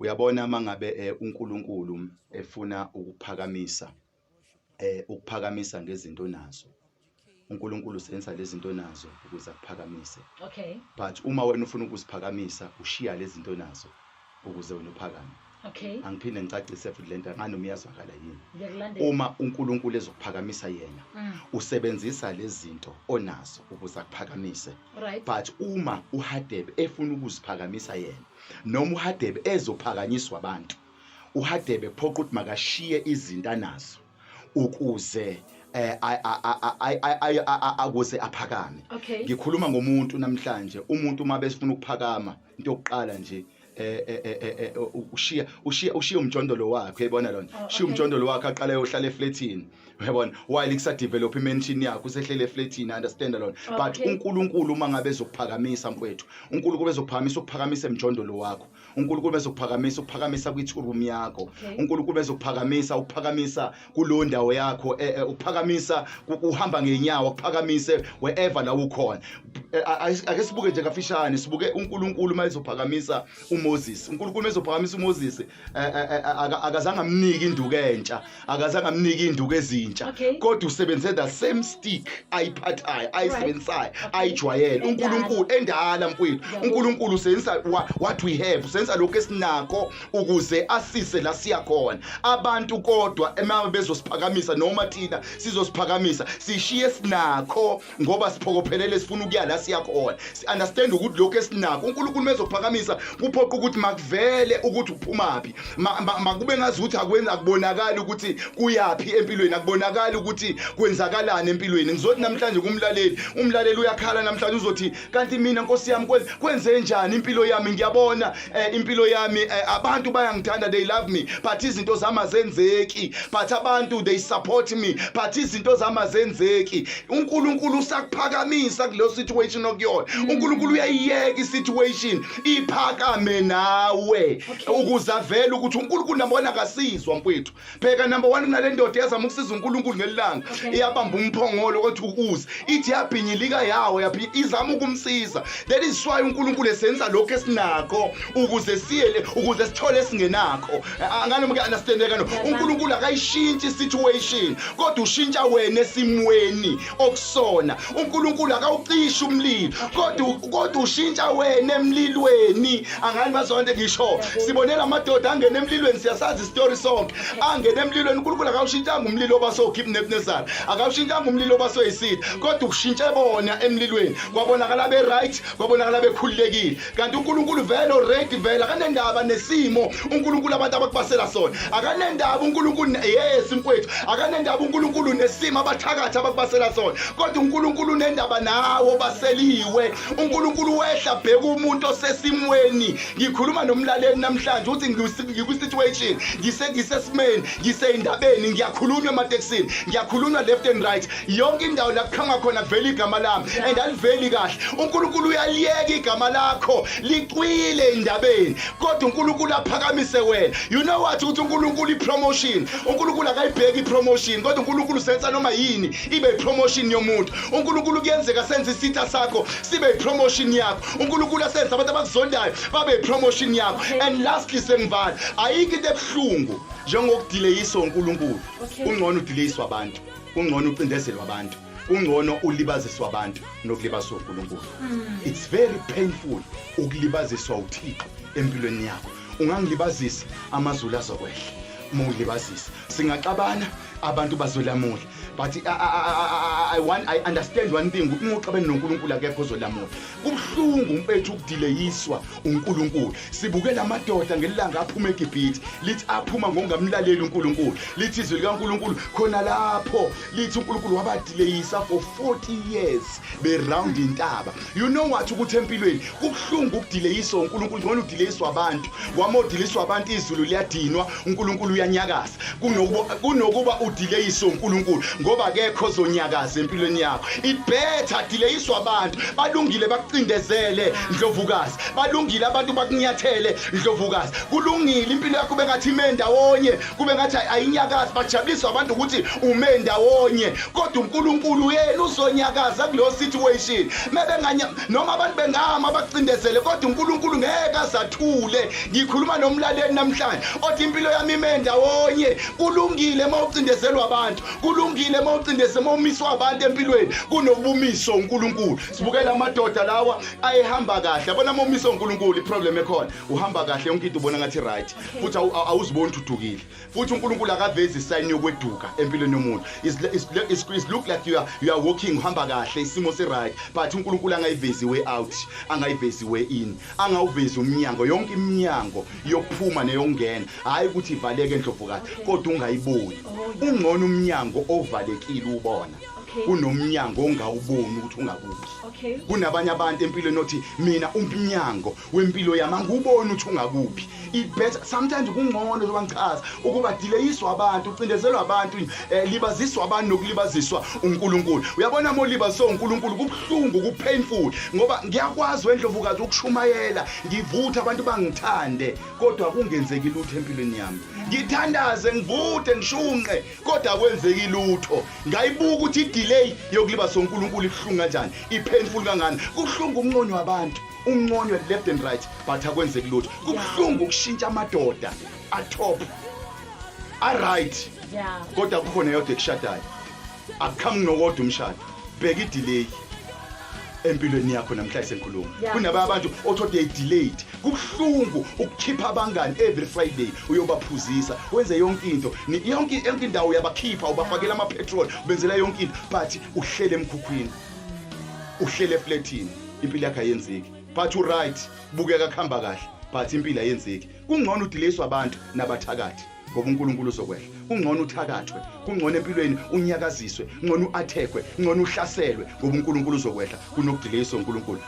Uyabona mangabe uNkulunkulu efuna ukuphakamisa ngezinto nazo. uNkulunkulu usenza lezi zinto nazo ukuze akuphakamise. Okay. But uma wena ufuna ukuziphakamisa ushiya lezi zinto nazo ukuze wena uphakame. Okay. Angiphinde ngicacise futhi lento ngani umiyazwakala yini. Ngiyakulandela. Uma uNkulunkulu ezokuphakamisa yena usebenzisa lezi zinto onazo ukuze akuphakamise. Right. But uma uHadebe efuna ukuziphakamisa yena noma uHadebe ezophakanyiswa abantu, uHadebe phoqa ukuthi makashiye izinto anazo ukuze akuze aphakame. Okay. Ngikhuluma ngomuntu namhlanje, umuntu uma besifuna ukuphakama into yokuqala nje ushiya umjondolo wakhe, uyabona lona. Shiya umjondolo wakhe aqala yohlala eflatini, uyabona, while kusadevelop imention yakhe usehlele eflatini, understand lona. But uNkulunkulu uma ngabe ezokuphakamisa mfowethu, uNkulunkulu ezokuphakamisa ukuphakamisa emjondolo wakho, uNkulunkulu ezokuphakamisa ukuphakamisa kwithurum yakho, uNkulunkulu ezokuphakamisa ukuphakamisa kulo ndawo yakho, ukuphakamisa uhamba ngenyawo, ukuphakamise wherever la ukhona. Ake sibuke nje kafishane, sibuke uNkulunkulu uma ezophakamisa uMoses. uNkulunkulu ezophakamisa uMoses akazange amnike induku entsha, akazange amnike induku ezintsha, kodwa usebenze the same stick ayiphathayo, ayisebenzisayo, ayijwayele. uNkulunkulu endala mfowethu, uNkulunkulu usenza what we have, usenza lokho esinako ukuze asise la siya khona. Abantu kodwa ema bezosiphakamisa noma thina sizosiphakamisa sishiye sinakho ngoba siphokophelele sifuna ukuya la siya khona. Understand ukuthi lokho esinako uNkulunkulu mezophakamisa kuphoqa ukuthi makuvele ukuthi uphumaphi, makube ngazi ukuthi akubonakala ukuthi kuyapi empilweni, akubonakala ukuthi kwenzakalani empilweni. Ngizothi namhlanje umlaleli uyakhala namhlanje uzothi kanti mina Nkosi yami kwenze njani impilo yami? Ngiyabona impilo yami abantu bayangithanda, they love me, but izinto zami azenzeki. But abantu they support me, but izinto zami azenzeki. uNkulunkulu usakuphakamisa kulo situation okuyona. uNkulunkulu uyayiyeka isituation iphakame nawe ukuze avele ukuthi uNkulunkulu nabona kasizwa mfowethu. Pheka number 1 kunale ndoda yazama ukusiza uNkulunkulu ngelanga, iyabamba umphongolo ukuthi ukuze ithi yabhinyilika yawo yaphi izama ukumsiza. That is why uNkulunkulu esenza lokho esinako ukuze siyele, ukuze sithole esingenakho. Angane muke understandeka no, uNkulunkulu akayishintshi isituation kodwa ushintsha wena esimweni okusona. uNkulunkulu akawucisha umlilo kodwa ushintsha wena emlilweni. Angani bazonke ngisho sibonela amadoda angena emlilweni, siyasazi story sonke, angena emlilweni. uNkulunkulu akawushintshanga umlilo obaso keep Nebnezar, akawushintshanga umlilo obaso yisid, kodwa ushintshe bona emlilweni. Kwabonakala be right, kwabonakala bekhululekile. Kanti uNkulunkulu vele already vele akanendaba nesimo uNkulunkulu abantu abakubasela sona, akanendaba uNkulunkulu yes mfowethu, akanendaba uNkulunkulu nesimo abathakathi abakubasela sona, kodwa uNkulunkulu unendaba nawo baseliwe. uNkulunkulu wehla bheka umuntu osesimweni. Ngikhuluma nomlaleli namhlanje uthi ngikwisituation, ngisesimeni, ngiseyindabeni, ngiyakhulunywa emateksini, ngiyakhulunywa left and right, yonke indawo la kukhanga khona vele igama lami and aliveli kahle. uNkulunkulu uyaliyeka igama lakho licwile endabeni, kodwa uNkulunkulu aphakamise wena. You know what ukuthi uNkulunkulu ipromotion, uNkulunkulu akayibheki ipromotion, kodwa uNkulunkulu usenza noma yini ibe ipromotion yomuntu. uNkulunkulu kuyenzeka senze isitha sakho sibe ipromotion yakho. uNkulunkulu asenza abantu abakuzondayo babe ipromotion yakho. And lastly sengivala, ayikho into ebuhlungu njengokudileyiswa uNkulunkulu. Ungcono udileyiswa abantu, ungcono ucindezelwa abantu, ungcono ulibaziswa abantu nokulibaziswa uNkulunkulu. It's very painful ukulibaziswa uThixo empilweni yakho. Ungangilibazisa amazulu azokwehla uma ulibazisa, singaxabana abantu bazolamula. But I understand one thing, ukuthi uxabene noNkulunkulu akekho ozolamula. Kubhlungu mfethu ukudileyiswa uNkulunkulu. Sibukela amadoda ngelanga aphuma eGibhithe, lithi aphuma ngongamlaleli uNkulunkulu, lithi izwi likaNkulunkulu khona lapho, lithi uNkulunkulu wabadileyisa for 40 years be round intaba. You know what ukuthi empilweni kubhlungu ukudileyiswa uNkulunkulu, ngone udileyiswa abantu. Wamodileyiswa abantu izulu liyadinwa, uNkulunkulu uyanyakaza. Kunokuba udeleyiswe uNkulunkulu ngoba akekho zonyakaza empilweni yakho. It better deleyiswa abantu balungile bakucindezele Ndlovukazi, balungile abantu bakunyathele Ndlovukazi. Kulungile impilo yakho bengathi ime ndawonye, kube ngathi ayinyakazi, bajabuliswa abantu ukuthi ume ndawonye, kodwa uNkulunkulu yena uzonyakaza kulo situation. Noma abantu bengama bakucindezele kodwa uNkulunkulu ngeke azathule. Ngikhuluma nomlaleli namhlanje othi impilo yami ime ndawonye. Kulungile mawucindezelwa abantu, kulungile mawucindezela mawumiswa abantu empilweni kunobumiso uNkulunkulu. Sibukela amadoda lawa ayehamba kahle, yabona mawumiswa uNkulunkulu iproblem ekhona uhamba kahle yonke into ubona ngathi right, futhi awuziboni uthudukile, futhi uNkulunkulu akavezi isign yokweduka empilweni yomuntu. It look like you are walking uhamba kahle isimo se right, but uNkulunkulu angayivezi way out, angayivezi way in, angawuvezi umnyango, yonke iminyango yokuphuma neyongena, hayi ukuthi ivaleke Ndlovukazi kodwa ungayiboni. Ungcono umnyango ovalekile ubona kunomnyango ongawuboni ukuthi ungakuphi. Kunabanye abantu empilweni othi mina umnyango wempilo yami anguboni ukuthi ungakuphi. It better sometimes kungcono njengoba ngichaza ukuba deleyiswa abantu, ucindezelwa abantu, libaziswa abantu nokulibazizwa uNkulunkulu. Uyabona molibaziswa uNkulunkulu kubuhlungu, kupainful, ngoba ngiyakwazi weNdlovukazi ukushumayela, ngivutha abantu bangithande kodwa akungenzeki lutho empilweni yami. Ngithandaze, ngivuthe, ngishunqe kodwa akwenzeki lutho. Ngayibuka ukuthi delay yokulibaziswa uNkulunkulu ibuhlungu kanjani, ipainful kangani. Kubuhlungu umnqonyo wabantu, umnqonyo left and right, but akwenzeki lutho. Kubuhlungu ukushintsha amadoda atop right, kodwa kukhona yodwa ekushadayo. Akukhambi nokodwa umshado, bheka idelay empilweni yakho namhlanje senkhuluma. Kunabanye abantu othothi they delayed. Kubuhlungu ukukhipha abangani every Friday uyobaphuzisa, wenze yonke into, yonke indawo uyabakhipha, ubafakela ama petrol, benzela yonke into, but uhlele emkhukhwini, uhlele eflatini, impilo yakho ayenzeki. But right bukeka kuhamba kahle, but impilo ayenzeki. Kungcono udeleyiswa abantu nabathakathi ngoba uNkulunkulu uzokwehla. Kungcono uthakathwe, kungcono empilweni unyakaziswe, kungcono uathekwe, kungcono uhlaselwe ngoba uNkulunkulu uzokwehla kunokudeleyiswa uNkulunkulu.